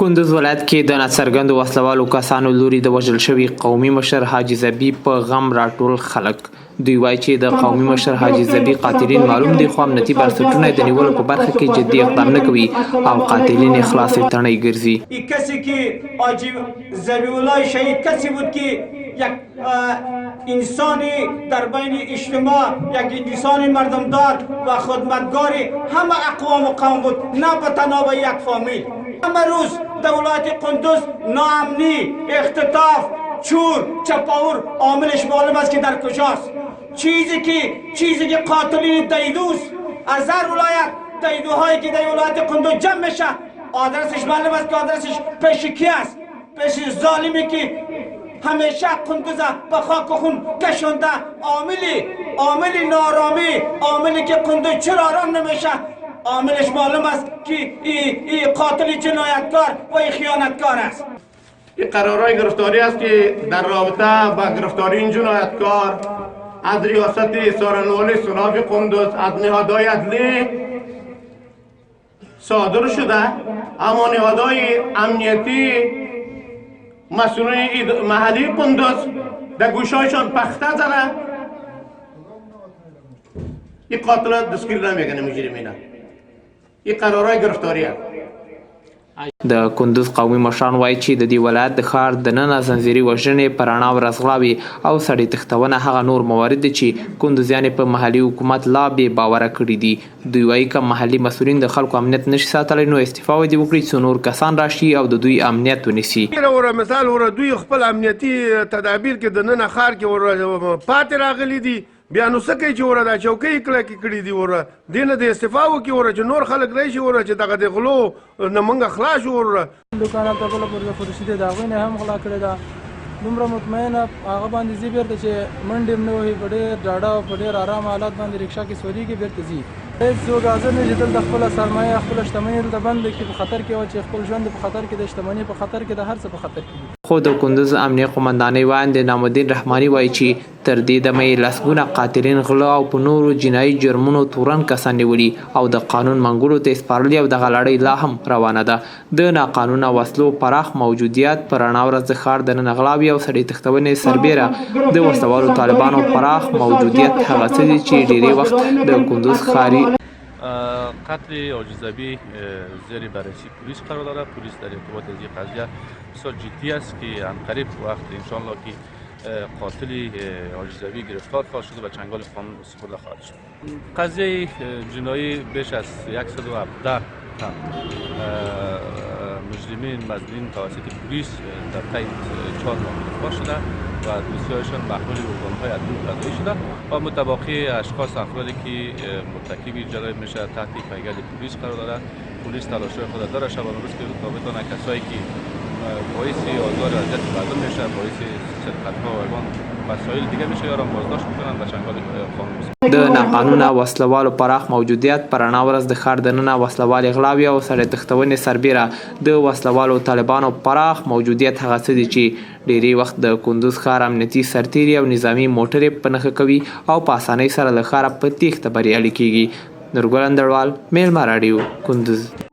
کندوز ولایت کې د ناڅرګندو وسلوالو کسانو لوري د وژل شوي قومي مشر حاجي زبي په غم راټول خلک. دوی وایي چې د قومي مشر حاجي زبي قاتلین معلوم دي، خو امنیتي بنسټونه د نیولو په برخه کې جدي اقدام نه کوي او قاتلین یې خلاصې تڼۍ ګرځي. کسی که حاجی زبی الله شهید کسی بود که یک انسانی در بین اجتماع، یک انسان مردمدار و خدمتگاری همه اقوام و قوم بود، نه به تنها به یک فامیل. همه روز در ولایت قندوز ناامنی، اختطاف، چور، چپاور عاملش معلوم است که در کجاست. چیزی که قاتلین دیدوست از هر ولایت، دیدوهایی که در ولایت قندوز جمع میشه، آدرسش معلوم است که آدرسش پیش کی است؟ پیش ظالمی که همیشه قندوز به خاک و خون کشونده، عاملی نارامی، عاملی که قندوز چرا آرام نمیشه، عاملش معلوم است که این قاتل جنایتکار و این خیانتکار است. این قرارهای گرفتاری است که در رابطه با گرفتاری این جنایتکار از ریاست سارنوالی سراف قندوز از نهادهای عدلی صادر شده، اما نهادهای امنیتی مسئولین محلی قندوز در گوشهایشان پخته زده. این قاتل دستگیر نمیکنه، مجرمینه. این قرارهای گرفتاری است. د کندوز قومي مشران وایي چې د دې ولایت د ښار دننه ځنځیري وژنې په رڼا ورځ غلاوې او سړي تښتونه هغه نور موارد دي چې کندوزیان په محلي حکومت لا بې باوره کړي دي. دوی وایي که محلي مسؤلین د خلکو امنیت نشي ساتلی نو استعفا دې وکړي څو نور کسان راشي او د دوی امنیت ونیسي. مثال دوی خپل امنیتي تدابیر کې دننه ښار کې پاتې راغلي دي، بیا نو څه کوي چې دا چوکۍ کلکې کړي دي، دې نه د استعفا وکړي چې نور خلک راشي چې دغه د غلو نه موږ خلاص شو. دوکانات ته بله پر فرشي دی، د هغوی نه هم غلا کړې ده. دومره مطمئنه هغه باندې ځي بیرته چې منډې هم نه وهي، په ډېر ډاډه او په ډېر ارام حالات باندې رکشا کې سورېږي، بیرته ځي. هېڅوک حاضر نه چې دلته خپله سرمایه، خپله شتمني دلته بند کړي، په خطر کې وه چې خپل ژوند په خطر کې، د شتمني په خطر کې، د هر څه په خطر کې. خو د کندوز امنیه قومندانۍ وایند نامالدین رحماني وایي چې تر دې دمه یې لسګونه قاتلین غله او په نورو جنایي جرمونو تورن کسان نیولي او د قانون منګولو ته سپارلي او دغه لړۍ لا هم روانه ده. د ناقانونه وسلو پراخ موجودیت په رڼا ورځ د ښار دننه غلاوې او سړي تښتونې سربیره د وسلوالو طالبانو پراخ موجودیت هغه څه دي چې ډېری وخت د کندوز ښاري قتل حاجی زبی زیر بررسی پلیس قرار دارد. پلیس در ارتباط از این قضیه بسیار جدی است که عنقریب وقت انشاءالله که قاتل حاجی زبی گرفتار خواهد شد و به چنگال قانون سپرده خواهد شد. قضیه جنایی بیش از 117 مجرمین مظنون توسط پلیس در طی 4 ماه گرفتار شده و بسیارشان محمول ارگان‌های عدلی قضایی شده و متباقی اشخاص افرادی که مرتکب جرایم میشه تحت پیگرد پلیس قرار دارد. پلیس تلاش‌های خود داره شبانه روز که بتونه کسایی که باعث آزار و اذیت مردم میشه، باعث سرقت‌ها و مسائل دیگه میشه یاران بازداشت میکنن و چنگال قانون. د ناقانونه وسلوالو پراخ موجودیت پر رڼا ورځ د ښار دننه وسلوالې غلاوې او سړي تښتونې سربیره د وسلوالو طالبانو پراخ موجودیت هغه څه دي چې ډېری وخت د کندوز ښار امنیتي سرتیري او نظامي موټرې په نښه کوي او په اسانۍ سره له ښاره په تېښته بریالي کیږي. نورګل اندړوال، میلمه راډیو، کندوز.